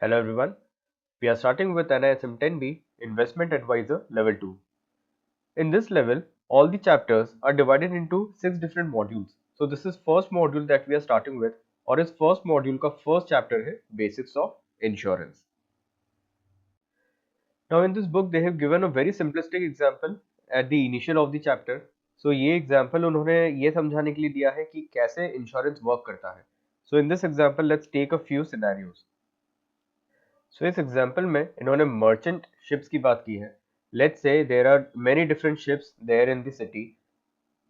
Hello everyone, we are starting with NISM 10B Investment Advisor Level 2. In this level, all the chapters are divided into 6 different modules. So this is first module that we are starting with और इस first module का first chapter है Basics of Insurance. Now in this book they have given a very simplistic example at the initial of the chapter. So ये example उन्होंने ये समझाने के लिए दिया है कि कैसे insurance work करता है. So in this example let's take a few scenarios. सो इस एग्जाम्पल में इन्होंने मर्चेंट शिप्स की बात की है. Let's say there are many different ships there in the city.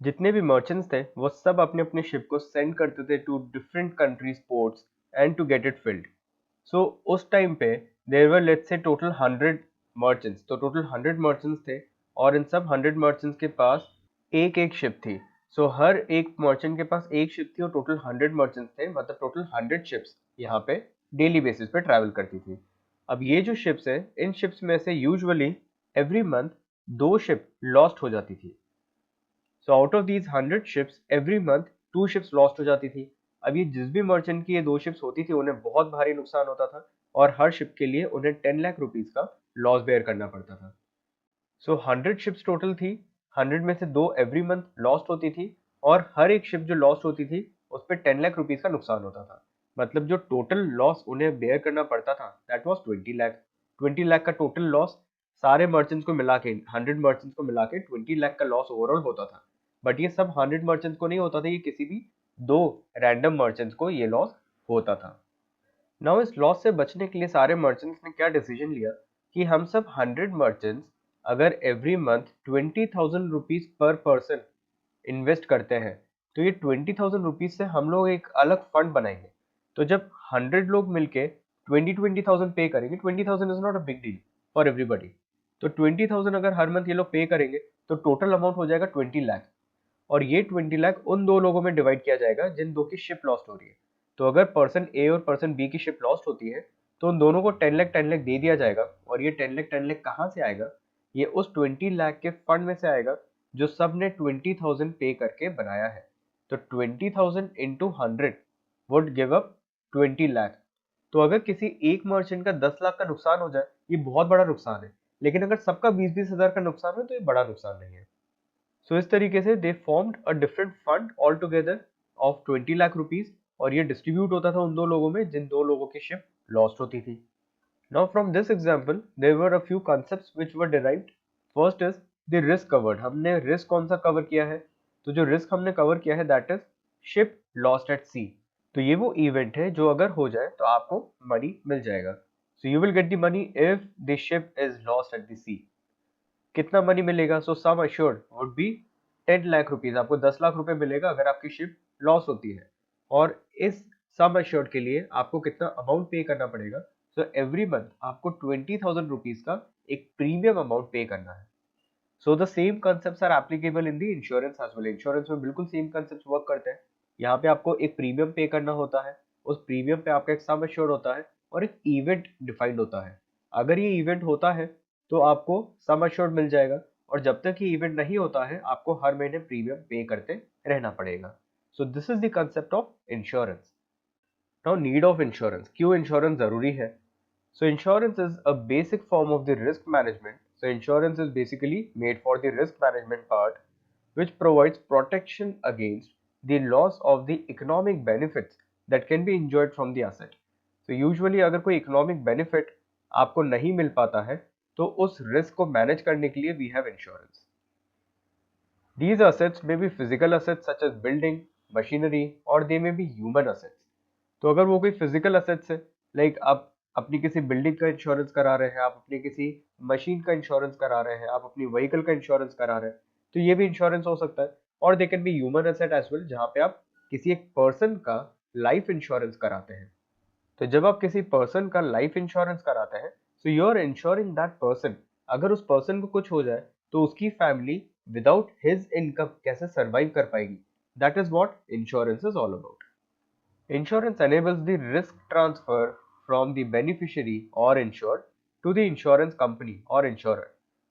जितने भी मर्चेंट्स थे वो सब अपने अपने शिप को सेंड करते थे to different countries ports and to get it filled. So उस टाइम पे there were let's say total 100 merchants. तो टोटल 100 मर्चेंट्स थे और इन सब 100 मर्चेंट्स के पास एक एक शिप थी. सो हर एक मर्चेंट के पास एक शिप थी और टोटल 100 मर्चेंट्स थे, मतलब टोटल 100 शिप्स यहाँ पे डेली बेसिस पे ट्रैवल करती थी. अब ये जो शिप्स है इन शिप्स में से usually every month 2 ship lost हो जाती थी. So out of these 100 ships every month 2 ships lost हो जाती थी. अब ये जिस भी मर्चेंट की ये 2 शिप्स होती थी उन्हें बहुत भारी नुकसान होता था और हर शिप के लिए उन्हें 10 लाख रुपीज का लॉस बेयर करना पड़ता था. सो 100 शिप्स टोटल थी, 100 में से 2 एवरी मंथ लॉस्ट होती थी और हर एक शिप जो लॉस्ट होती थी उस पर 10 लाख रुपीज का नुकसान होता था. मतलब जो टोटल लॉस उन्हें बेयर करना पड़ता था दैट वाज 20 लाख. 20 लाख का टोटल लॉस सारे मर्चेंट्स को मिला के, 100 मर्चेंट्स को मिला के 20 लाख का लॉस ओवरऑल होता था. बट ये सब 100 मर्चेंट्स को नहीं होता था, ये किसी भी 2 रैंडम मर्चेंट्स को ये लॉस होता था. नाउ इस लॉस से बचने के लिए सारे मर्चेंट्स ने क्या डिसीजन लिया कि हम सब 100 मर्चेंट्स अगर every month 20,000 rupees per person invest करते हैं तो ये 20,000 रुपीज से हम लोग एक अलग फंड बनाएंगे. तो जब 100 लोग मिलके 20,000 पे करेंगे, 20,000 is not a big deal for everybody. तो 20,000 अगर हर मंथ ये लोग पे करेंगे तो टोटल अमाउंट हो जाएगा 20 लाख. और ये 20 लाख उन 2 लोगों में डिवाइड किया जाएगा जिन 2 की शिप लॉस्ट हो रही है. तो अगर पर्सन ए और पर्सन बी की शिप लॉस्ट होती है तो उन दोनों को 10 लाख दे दिया जाएगा. और ये 10 लाख कहाँ से आएगा? ये उस 20 लाख के फंड में से आएगा जो सब ने 20,000 पे करके बनाया है. तो 20,000 into 100 would give up 20 lakh. तो अगर किसी एक मर्चेंट का 10 लाख का नुकसान हो जाए ये बहुत बड़ा नुकसान है, लेकिन अगर सबका 20-20 हजार का नुकसान हो तो ये बड़ा नुकसान नहीं है. सो इस तरीके से दे formed a different fund all together of 20 lakh rupees और ये डिस्ट्रीब्यूट होता था उन 2 लोगों में जिन 2 लोगों की शिप लॉस्ट होती थी. Now from this example there were a few concepts which were derived. First is the risk covered. हमने रिस्क कौन सा कवर किया है? तो जो रिस्क हमने कवर किया है that is ship lost at sea. तो ये वो इवेंट है जो अगर हो जाए तो आपको मनी मिल जाएगा. So you will get the money if the ship is lost at the sea. कितना मनी मिलेगा? So sum assured would be 10 lakh rupees. आपको 10 लाख रुपए मिलेगा अगर आपकी शिप लॉस होती है. और इस सम अश्योर्ड के लिए आपको कितना अमाउंट पे करना पड़ेगा? सो एवरी मंथ आपको 20,000 रुपीज का एक प्रीमियम अमाउंट पे करना है. So the same concept are applicable in the insurance as well. Insurance में बिल्कुल सेम कंसेप्ट वर्क करते हैं. यहाँ पे आपको एक प्रीमियम पे करना होता है, उस प्रीमियम पे आपका एक सम एश्योर्ड होता है और एक इवेंट डिफाइंड होता है. अगर ये इवेंट होता है तो आपको सम एश्योर्ड मिल जाएगा और जब तक ये इवेंट नहीं होता है आपको हर महीने प्रीमियम पे करते रहना पड़ेगा. सो this is the concept of insurance. Now need of insurance. क्यों इंश्योरेंस जरूरी है? So insurance is a basic form of the risk management. So insurance is basically made for the risk management part, which provides protection against the loss of the economic benefits that can be enjoyed from the asset. So usually अगर कोई economic benefit आपको नहीं मिल पाता है तो उस risk को manage करने के लिए we have insurance. These assets may be physical assets such as building, machinery, or they may be human assets. तो अगर वो कोई फिजिकल असेट्स है, लाइक आप अपनी किसी बिल्डिंग का इंश्योरेंस करा रहे हैं, आप अपनी किसी मशीन का इंश्योरेंस करा रहे हैं, आप अपनी व्हीकल का इंश्योरेंस करा रहे हैं, तो ये भी इंश्योरेंस हो सकता है. और they can be human asset as well, जहाँ पे आप किसी एक पर्सन का लाइफ इंश्योरेंस कराते हैं. तो जब आप किसी पर्सन का लाइफ इंश्योरेंस कराते हैं so you are insuring that person. अगर उस पर्सन को कुछ हो जाए तो उसकी फैमिली विदाउट हिज इनकम कैसे सर्वाइव कर पाएगी. That is what insurance is all about. Insurance enables the risk transfer from the beneficiary or insured to the insurance company or insurer.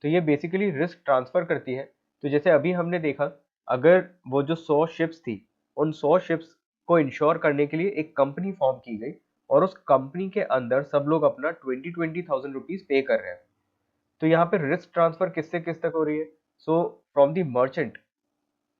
तो ये बेसिकली रिस्क ट्रांसफर करती है. तो जैसे अभी हमने देखा, अगर वो जो 100 शिप्स थी उन 100 शिप्स को इंश्योर करने के लिए एक कंपनी फॉर्म की गई और उस कंपनी के अंदर सब लोग अपना 20,000 रुपीज पे कर रहे हैं। तो यहाँ पे रिस्क ट्रांसफर किससे किस तक हो रही है? सो फ्रॉम द मर्चेंट,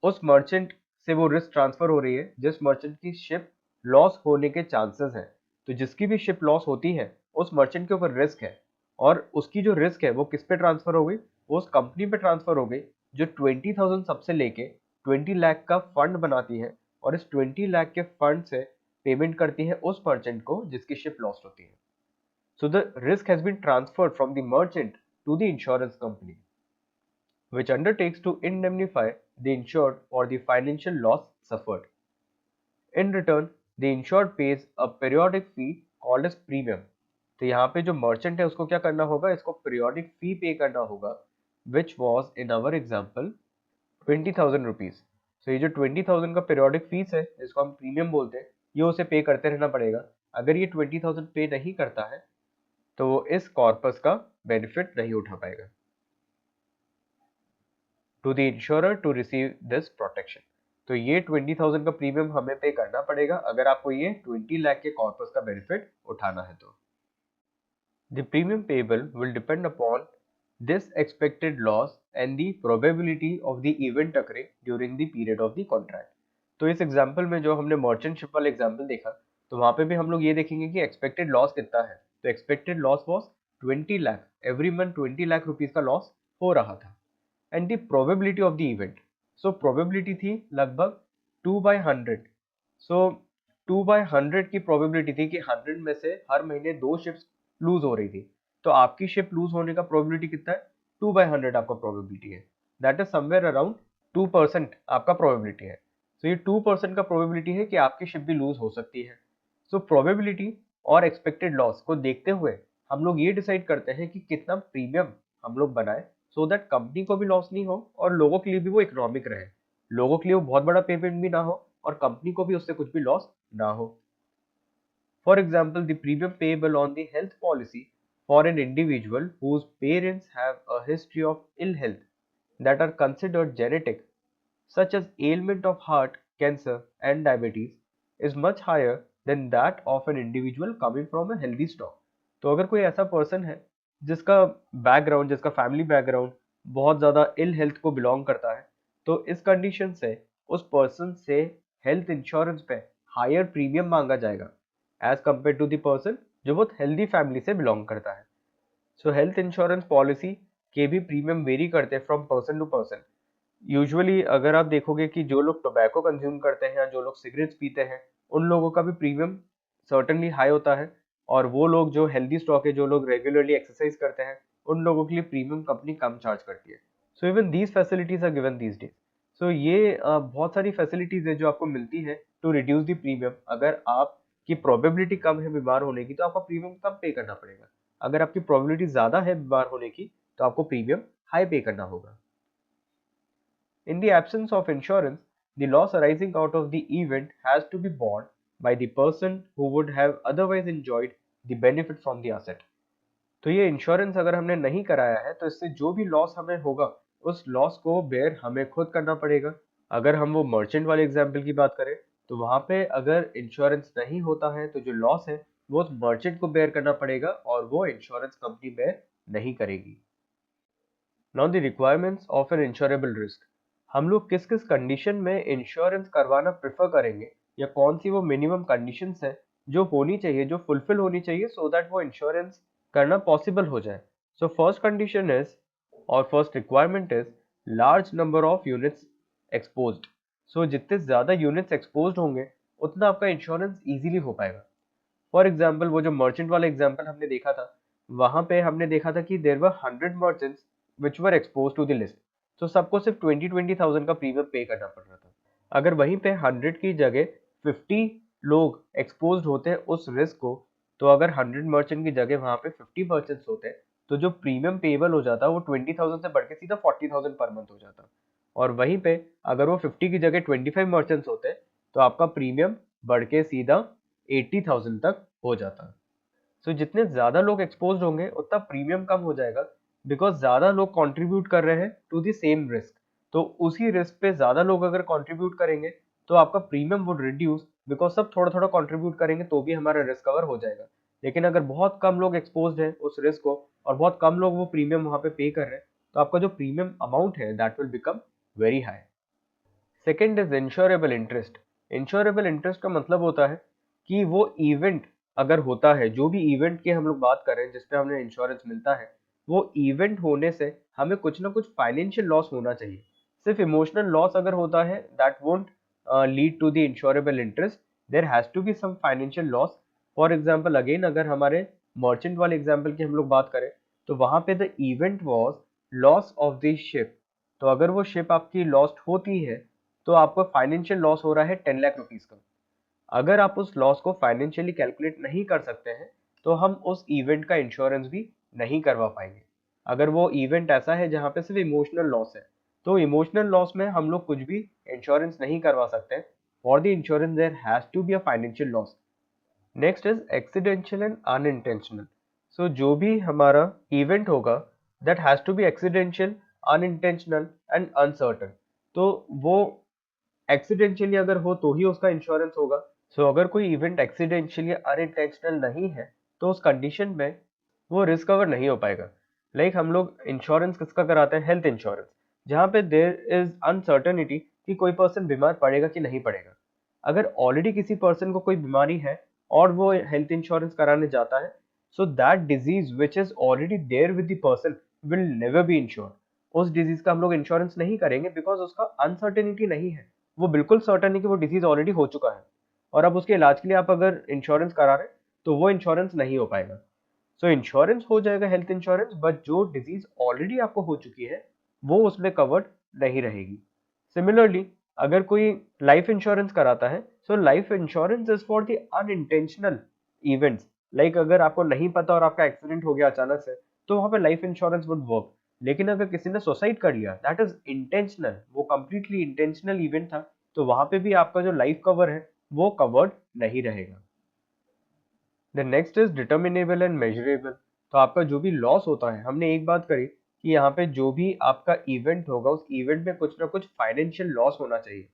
उस मर्चेंट से वो रिस्क ट्रांसफर हो रही है जिस मर्चेंट की शिप लॉस होने के चांसेस हैं। तो जिसकी भी शिप लॉस होती है उस मर्चेंट के ऊपर रिस्क है, और उसकी जो रिस्क है वो किस पे ट्रांसफर हो गई? वो उस कंपनी पे ट्रांसफर हो गई जो 20,000 सबसे लेके 20 लाख का फंड बनाती है, और इस 20 लाख के फंड से पेमेंट करती है उस मर्चेंट को जिसकी शिप लॉस्ट होती है। So the risk has been transferred from the merchant to the insurance company, which undertakes to indemnify the insured for the financial loss suffered. In return, the insured pays a periodic fee called as premium. तो यहाँ पे जो merchant है उसको क्या करना होगा? इसको पीरियोडिक फी पे करना होगा, which was in our example 20,000 rupees. तो ये जो 20,000 का पीरियोडिक फीस है, इसको हम प्रीमियम बोलते हैं, ये उसे पे करते रहना पड़ेगा। अगर ये 20,000 पे नहीं करता है तो वो इस कॉर्पस का बेनिफिट नहीं उठा पाएगा। To the insurer to receive this protection. तो ये 20,000 का प्रीमियम हमें पे करना पड़ेगा अगर आपको ये 20 लाख के कॉर्पस का बेनिफिट उठाना है तो। The premium payable will depend upon this expected loss and the probability of the event occurring during the period of the contract. तो इस एग्जांपल में जो हमने मर्चेंट शिप वाला एग्जांपल देखा, तो वहां पे भी हम लोग ये देखेंगे कि एक्सपेक्टेड लॉस कितना है। तो expected loss was 20 lakh, every month 20 lakh rupees का लॉस हो रहा था। And the probability of the event, so probability थी लगभग 2/100। सो 2/100 की प्रोबेबिलिटी थी कि 100 में से हर महीने 2 शिप्स लूज हो रही थी। तो आपकी शिप लूज होने का प्रोबेबिलिटी कितना है? 2/100 आपका प्रोबेबिलिटी है। दैट इज समवेयर अराउंड 2% आपका प्रोबेबिलिटी है। तो ये 2% का प्रोबेबिलिटी है कि आपकी शिप भी लूज हो सकती है। सो प्रोबेबिलिटी और एक्सपेक्टेड लॉस को देखते हुए हम लोग ये डिसाइड करते हैं कि कितना प्रीमियम हम लोग बनाए, सो दैट कंपनी को भी लॉस नहीं हो और लोगों के लिए भी वो इकोनॉमिक रहे, लोगों के लिए वो बहुत बड़ा पेमेंट भी ना हो और कंपनी को भी उससे कुछ भी लॉस ना हो। For example, the premium payable on the health policy for an individual whose parents have a history of ill health that are considered genetic, such as ailment of heart, cancer, and diabetes, is much higher than that of an individual coming from a healthy stock. तो अगर कोई ऐसा person है जिसका background, जिसका family background बहुत ज़्यादा ill health को बिलोंग करता है, तो इस कंडीशन से उस पर्सन से हेल्थ इंश्योरेंस पे हायर प्रीमियम मांगा जाएगा as compare to the person जो बहुत हेल्दी फैमिली से बिलोंग करता है। सो हेल्थ इंश्योरेंस पॉलिसी के भी प्रीमियम वेरी करते हैं from person to person. Usually अगर आप देखोगे कि जो लोग टोबैको कंज्यूम करते हैं या जो लोग सिगरेट्स पीते हैं, उन लोगों का भी प्रीमियम सर्टेनली हाई होता है, और वो लोग जो हेल्दी स्टॉक है, जो लोग रेगुलरली एक्सरसाइज करते हैं, उन लोगों के लिए प्रीमियम कंपनी कम चार्ज करती है। So even these facilities are given these days. So ये बहुत सारी फैसिलिटीज है जो आपको मिलती है टू रिड्यूस द प्रीमियम। अगर आपकी प्रोबेबिलिटी कम है बीमार होने की तो आपका प्रीमियम कम पे करना पड़ेगा, अगर आपकी प्रोबेबिलिटी ज्यादा है बीमार होने की तो आपको प्रीमियम हाई पे करना होगा। In the absence of insurance, the loss arising out of the event has to be borne by the person who would have otherwise enjoyed the benefit from the asset. तो ये insurance अगर हमने नहीं कराया है तो इससे जो भी लॉस हमें होगा उस लॉस को बेयर हमें खुद करना पड़ेगा। अगर हम वो मर्चेंट वाले एग्जाम्पल की बात करें तो वहां पे अगर इंश्योरेंस नहीं होता है तो जो लॉस है वो उस मर्चेंट को बेयर करना पड़ेगा और वो इंश्योरेंस कंपनी बेयर नहीं करेगी। Now the requirements of an insurable risk, हम लोग किस किस कंडीशन में इंश्योरेंस करवाना प्रेफर करेंगे या कौन सी वो मिनिमम कंडीशंस है जो होनी चाहिए, जो फुलफिल होनी चाहिए सो दैट वो इंश्योरेंस करना पॉसिबल हो जाए। सो फर्स्ट कंडीशन इज और first requirement is large number of units exposed. So जितने ज्यादा यूनिट्स एक्सपोज्ड होंगे उतना आपका इंश्योरेंस इजीली हो पाएगा। फॉर एग्जाम्पल, वो जो मर्चेंट वाला एग्जाम्पल हमने देखा था, वहां पे हमने देखा था कि there were 100 merchants which were expose to the list. तो सबको सिर्फ 20,000 का प्रीमियम पे करना पड़ रहा था। अगर वहीं पे 100 की जगह 50 लोग एक्सपोज होते हैं उस रिस्क को, तो अगर 100 मर्चेंट की जगह वहां पे 50 मर्चेंट्स होते तो जो प्रीमियम पेबल हो जाता वो 20,000 से बढ़ के सीधा 40,000 पर मंथ हो जाता। और वहीं पे अगर वो 50 की जगह 25 मर्चेंट्स होते तो आपका प्रीमियम बढ़ के सीधा 80,000 तक हो जाता। सो जितने ज्यादा लोग एक्सपोज होंगे उतना प्रीमियम कम हो जाएगा, बिकॉज ज्यादा लोग कंट्रीब्यूट कर रहे हैं टू द सेम रिस्क। तो उसी रिस्क पे ज्यादा लोग अगर कंट्रीब्यूट करेंगे तो आपका प्रीमियम वुड रिड्यूस बिकॉज सब थोड़ा थोड़ा कंट्रीब्यूट करेंगे तो भी हमारा रिस्क कवर हो जाएगा। लेकिन अगर बहुत कम लोग एक्सपोज्ड हैं उस रिस्क को और बहुत कम लोग वो प्रीमियम वहां पे पे कर रहे हैं, तो आपका जो प्रीमियम अमाउंट है that will become very high. Second is insurable interest. Insurable interest का मतलब होता है कि वो इवेंट अगर होता है, जो भी इवेंट की हम लोग बात कर रहे हैं जिसपे हमें इंश्योरेंस मिलता है, वो इवेंट होने से हमें कुछ ना कुछ फाइनेंशियल लॉस होना चाहिए। सिर्फ इमोशनल लॉस अगर होता है that won't lead to the insurable interest, there has to be some financial loss. For example again अगर हमारे मर्चेंट वाले एग्जांपल की हम लोग बात करें, तो वहां पे the event was loss of the ship. तो अगर वो शिप आपकी लॉस्ट होती है तो आपको फाइनेंशियल लॉस हो रहा है 10 लाख रुपीज का। अगर आप उस लॉस को फाइनेंशियली कैलकुलेट नहीं कर सकते हैं तो हम उस इवेंट का इंश्योरेंस भी नहीं करवा पाएंगे। अगर वो इवेंट ऐसा है जहाँ पे सिर्फ इमोशनल लॉस है, तो इमोशनल लॉस में हम लोग कुछ भी इंश्योरेंस नहीं करवा सकते। For the insurance there has to be a financial loss. Next is accidental and unintentional. So जो भी हमारा इवेंट होगा that has to be accidental, unintentional and uncertain. तो वो एक्सीडेंशियली अगर हो तो ही उसका इंश्योरेंस होगा। सो अगर कोई इवेंट एक्सीडेंशियली अनइंटेंशनल नहीं है तो उस कंडीशन में वो रिस्क कवर नहीं हो पाएगा। लाइक हम लोग इंश्योरेंस किसका कराते हैं? हेल्थ इंश्योरेंस, जहाँ पे देर इज अनसर्टनिटी कि कोई पर्सन बीमार पड़ेगा कि नहीं पड़ेगा। अगर ऑलरेडी किसी पर्सन को कोई बीमारी है और वो हेल्थ इंश्योरेंस कराने जाता है, so that disease which is already there with the person will never be insured. उस डिजीज का हम लोग इंश्योरेंस नहीं करेंगे बिकॉज उसका अनसर्टेनिटी नहीं है। वो बिल्कुल सर्टेन है कि वो डिजीज ऑलरेडी हो चुका है और अब उसके इलाज के लिए आप अगर इंश्योरेंस करा रहे हैं तो वो इंश्योरेंस नहीं हो पाएगा। सो इंश्योरेंस हो जाएगा हेल्थ इंश्योरेंस, बट जो डिजीज ऑलरेडी आपको हो चुकी है वो उसमें कवर्ड नहीं रहेगी। सिमिलरली अगर कोई लाइफ इंश्योरेंस कराता है, so life insurance is for the unintentional events. Like अगर आपको नहीं पता और आपका एक्सीडेंट हो गया अचानक से, तो वहां पे लाइफ इंश्योरेंस वुड वर्क। लेकिन अगर किसी ने सुसाइड कर लिया दैट इज इंटेंशनल, वो कंप्लीटली इंटेंशनल इवेंट था, तो वहां पे भी आपका जो लाइफ कवर है वो कवर्ड नहीं रहेगा। The next is determinable and measurable. तो आपका जो भी लॉस होता है, हमने एक बात करी कि यहाँ पे जो भी आपका इवेंट होगा उस इवेंट में कुछ ना कुछ फाइनेंशियल लॉस होना चाहिए।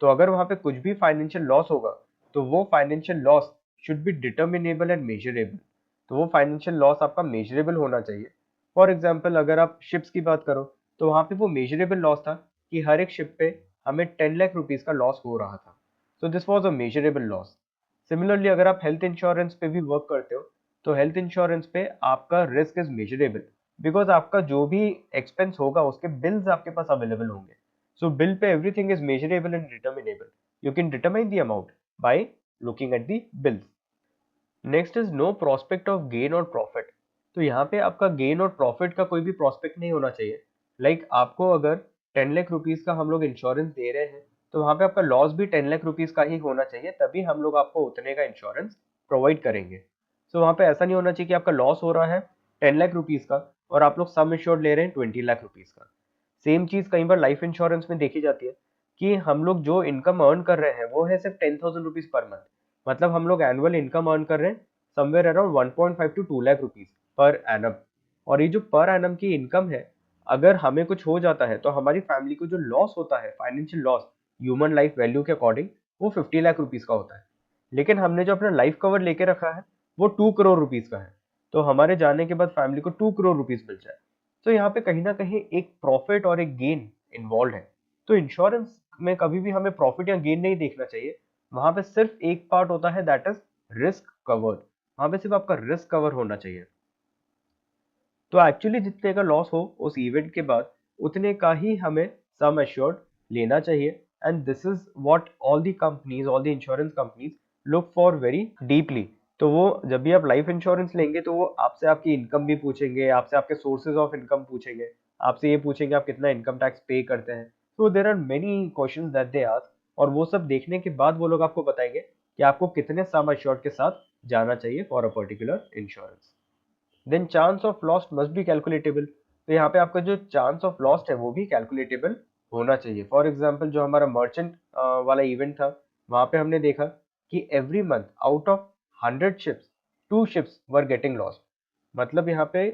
तो अगर वहां पे कुछ भी फाइनेंशियल लॉस होगा तो वो financial loss should be determinable and measurable. तो वो फाइनेंशियल लॉस आपका मेजरेबल होना चाहिए। फॉर एग्जाम्पल अगर आप शिप्स की बात करो तो वहां पे वो मेजरेबल लॉस था कि हर एक शिप पे हमें 10 लाख रुपीज का लॉस हो रहा था। So this was a measurable loss. Similarly अगर आप हेल्थ इंश्योरेंस पे भी वर्क करते हो तो हेल्थ इंश्योरेंस पे आपका रिस्क इज मेजरेबल बिकॉज आपका जो भी एक्सपेंस होगा उसके बिल्स आपके पास अवेलेबल होंगे। सो बिल पे everything is measurable and determinable. You can determine the amount by looking at the bills. Next is no prospect of gain और प्रॉफिट। तो यहाँ पे आपका गेन और प्रॉफिट का कोई भी प्रोस्पेक्ट नहीं होना चाहिए। लाइक आपको अगर 10 लाख रुपीज का हम लोग इंश्योरेंस दे रहे हैं तो वहां पे आपका लॉस भी 10 लाख रुपीज का ही होना चाहिए, तभी हम लोग आपको उतने का इंश्योरेंस प्रोवाइड करेंगे। सो वहां पे ऐसा नहीं होना चाहिए कि आपका लॉस हो रहा है 10 लाख रुपीज का और आप लोग सम इंश्योर्ड ले रहे हैं 20 लाख रुपीज का। सेम चीज कई बार लाइफ इंश्योरेंस में देखी जाती है कि हम लोग जो इनकम अर्न कर रहे हैं वो है सिर्फ 10,000 रुपीज पर मंथ। मतलब हम लोग एनुअल इनकम अर्न कर रहे हैं somewhere around 1.5 to 2 lakh rupees per annum. और ये जो पर एनम की इनकम है, अगर हमें कुछ हो जाता है तो हमारी फैमिली को जो लॉस होता है, financial loss human life value के अकॉर्डिंग, वो 50 लाख रुपीज का होता है। लेकिन हमने जो अपना लाइफ कवर लेके रखा है वो 2 करोड़ रुपीज का है। तो हमारे जाने के बाद फैमिली को 2 करोड़ रुपीज मिल जाए। तो यहाँ पे कहीं ना कहीं एक प्रॉफिट और एक गेन इन्वॉल्व है। तो इंश्योरेंस में कभी भी हमें प्रॉफिट या गेन नहीं देखना चाहिए। वहां पे सिर्फ एक पार्ट होता है दैट इज रिस्क कवर्ड। वहां पे सिर्फ आपका रिस्क कवर होना चाहिए। तो एक्चुअली जितने का लॉस हो उस इवेंट के बाद उतने का ही हमें सम एश्योर्ड लेना चाहिए। And this is what all the companies, all the insurance companies look for very deeply. तो वो जब भी आप लाइफ इंश्योरेंस लेंगे तो वो आपसे आपकी इनकम भी पूछेंगे, आपसे आपके सोर्सेज ऑफ इनकम पूछेंगे, आपसे ये पूछेंगे आप कितना इनकम टैक्स पे करते हैं। तो there are many question that they ask और वो सब देखने के बाद वो लोग आपको बताएंगे कि आपको कितने सम एश्योर्ड के साथ जाना चाहिए for a particular insurance. Then chance of loss must be calculatable. तो यहाँ पे आपका जो चांस ऑफ लॉस है वो भी कैलकुलेटेबल होना चाहिए। फॉर एग्जाम्पल जो हमारा मर्चेंट वाला इवेंट था, वहां पे हमने देखा कि every month out of 100 ships 2 ships were getting lost. मतलब यहाँ पे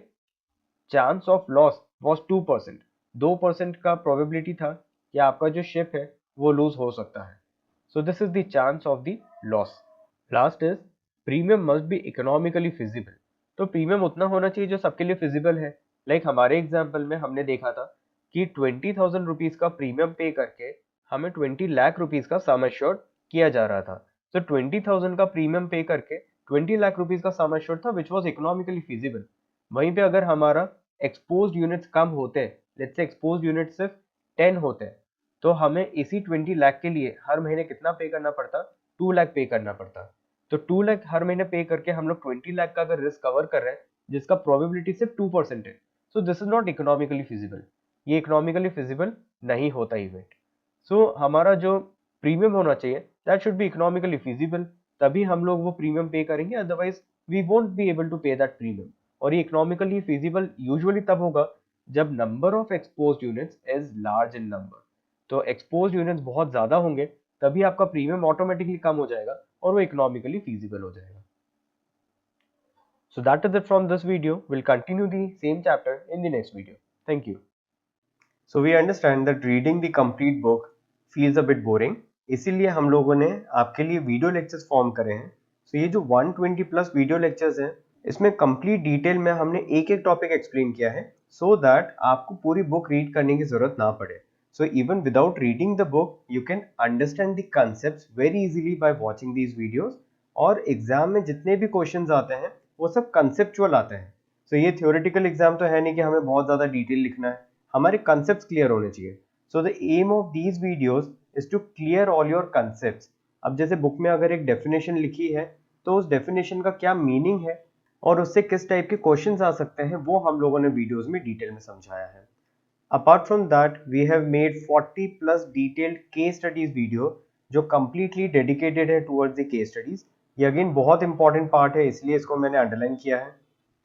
चांस ऑफ लॉस वॉज 2%। 2% का प्रोबेबिलिटी था कि आपका जो शिप है वो लूज हो सकता है। So this is the chance of the loss. Last is premium must be economically feasible. तो प्रीमियम उतना होना चाहिए जो सबके लिए फिजिबल है। लाइक हमारे एग्जाम्पल में हमने देखा था कि 20,000 रुपीज का प्रीमियम पे करके हमें 20 लाख रुपीज का सम एश्योर्ड किया जा रहा था। तो 20,000 का प्रीमियम पे करके 20 लाख रुपीज का सम एश्योर्ड था विच वॉज इकोनॉमिकली फिजिबल। वहीं पे अगर हमारा एक्सपोज्ड यूनिट्स कम होते हैं, लेट्स से एक्सपोज्ड यूनिट सिर्फ 10 होते हैं, तो हमें इसी 20 लाख के लिए हर महीने कितना पे करना पड़ता? 2 लाख पे करना पड़ता। तो 2 लाख हर महीने पे करके हम लोग 20 लाख का अगर रिस्क कवर कर रहे हैं जिसका प्रोबेबिलिटी सिर्फ 2% है, so this is not economically feasible. ये इकोनॉमिकली फिजिबल नहीं होता इवेंट। सो हमारा जो प्रीमियम होना चाहिए that should be economically feasible, तभी हम लोग वो प्रीमियम पे करेंगे, otherwise we won't be able to pay that premium. और ये इकोनॉमिकली फिजिबल यूजुअली तब होगा जब number of exposed units is large in number. तो एक्सपोज्ड यूनिट्स बहुत ज्यादा होंगे तभी आपका प्रीमियम ऑटोमेटिकली कम हो जाएगा और वो इकोनॉमिकली feasible हो जाएगा. So that is it from this video. We'll continue the same chapter in the next video. Thank you. So we understand that reading the complete book feels a bit boring. इसीलिए हम लोगों ने आपके लिए video lectures form करे हैं. So ये जो 120 प्लस वीडियो लेक्चर्स हैं इसमें कंप्लीट डिटेल में हमने एक एक टॉपिक एक्सप्लेन किया है so that आपको पूरी बुक रीड करने की जरूरत ना पड़े. So even without reading the book, you can understand the concepts very easily by watching these videos. और एग्जाम में जितने भी क्वेश्चंस आते हैं वो सब कंसेप्चुअल आते हैं. So ये थ्योरेटिकल एग्जाम तो है नहीं कि हमें बहुत ज़्यादा डिटेल लिखना है, हमारे कंसेप्ट्स क्लियर होने चाहिए. So the aim of these videos is to clear all your concepts. अब जैसे बुक में अगर एक डेफिनेशन लिखी है तो उस डेफिनेशन का क्या मीनिंग है और उससे किस टाइप के क्वेश्चंस आ सकते हैं वो हम लोगों ने वीडियोस में डिटेल में समझाया है. Apart from that, we have made 40 plus detailed case studies video जो completely dedicated है towards the case studies. ये again बहुत important part है इसलिए इसको मैंने underline किया है.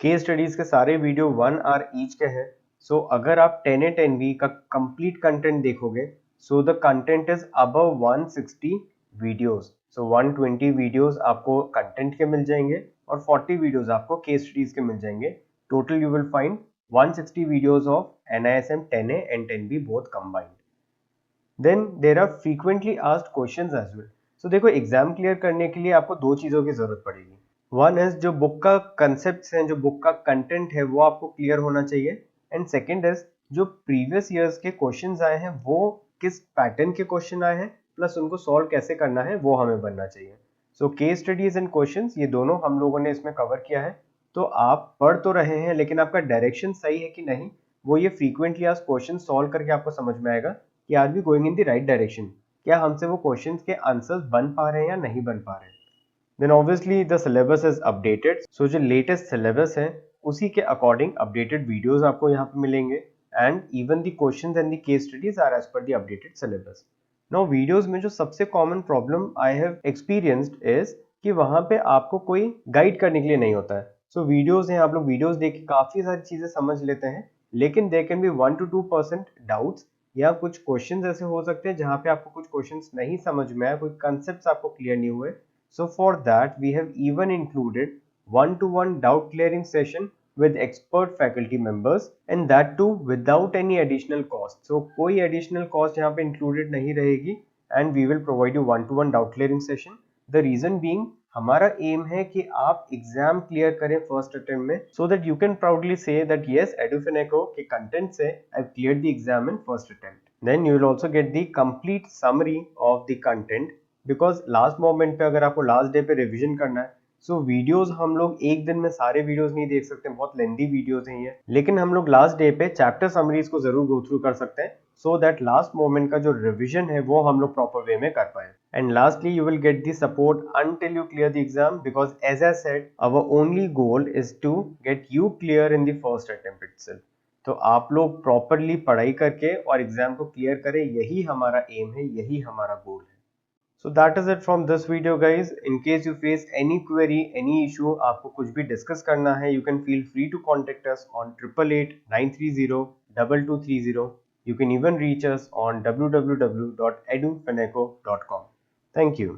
Case studies के सारे video 1 hour each के हैं. So अगर आप 10A10B का complete content देखोगे, so the content is above 160 videos. So 120 videos आपको content के मिल जाएंगे और 40 videos आपको case studies के मिल जाएंगे. Total you will find 160 videos of NISM 10A and 10B both combined. Then there are frequently asked questions as well. So देखो exam clear करने के लिए आपको दो चीज़ों की ज़रूरत पड़ेगी. वन इज जो बुक का कंसेप्ट है, जो बुक का कंटेंट है वो आपको क्लियर होना चाहिए. एंड सेकेंड इज जो प्रीवियस ईयर्स के क्वेश्चंस आए हैं वो किस पैटर्न के क्वेश्चन आए हैं प्लस उनको सॉल्व कैसे करना है वो हमें बनना चाहिए. So case studies and questions ये दोनों हम लोगों ने इसमें कवर किया है. तो आप पढ़ तो रहे हैं लेकिन आपका डायरेक्शन सही है कि नहीं वो ये फ्रीक्वेंटली आज क्वेश्चन सॉल्व करके आपको समझ में आएगा कि are we going in the right direction, क्या हमसे वो क्वेश्चंस के आंसर्स बन पा रहे हैं या नहीं बन पा रहे हैं. Then obviously the syllabus is updated. So जो लेटेस्ट सिलेबस है उसी के अकॉर्डिंग अपडेटेड वीडियोस आपको यहाँ पे मिलेंगे and even the questions and the case studies are as per the updated syllabus. Now videos में जो सबसे common problem I have experienced is कि वहां पे आपको कोई गाइड करने के लिए नहीं होता है. सो वीडियोस हैं, आप लोग वीडियोस देख के काफी सारी चीजें समझ लेते हैं लेकिन there can be 1 to 2% doubts या कुछ क्वेश्चंस ऐसे हो सकते हैं जहां पे आपको कुछ क्वेश्चंस नहीं समझ में आया, कोई कंसेप्ट्स आपको क्लियर नहीं हुए. So for that we have even included one-to-one doubt clearing session with expert faculty members and that too without any additional cost. So कोई additional cost यहाँ पे included नहीं रहेगी and we will provide you one-to-one doubt clearing session. The reason being हमारा aim है कि आप exam clear करें फर्स्ट अटेम्प्ट में so that you can proudly say that yes EduFineco के कंटेंट से I've cleared the exam in first attempt. Then you will also get the complete summary of the content because last moment पे अगर आपको last day पे revision करना है सो videos हम लोग एक दिन में सारे वीडियोस नहीं देख सकते, बहुत लेंदी वीडियोस हैं ये, लेकिन हम लोग लास्ट डे पे चैप्टर समरीज को जरूर गो थ्रू कर सकते हैं सो दैट लास्ट मोमेंट का जो रिवीजन है वो हम लोग प्रॉपर वे में कर पाए. And lastly you will get the support until you clear the exam because as I said our only goal is to get you clear in the first attempt itself. तो आप लोग properly पढ़ाई करके और exam को clear करें, यही हमारा एम है, यही हमारा गोल है. So that is it from this video guys. In case you face any query, any issue, आपको कुछ भी डिस्कस करना है, you can feel free to contact us on 8889302230. You can even reach us on www.edufeneco.com. Thank you.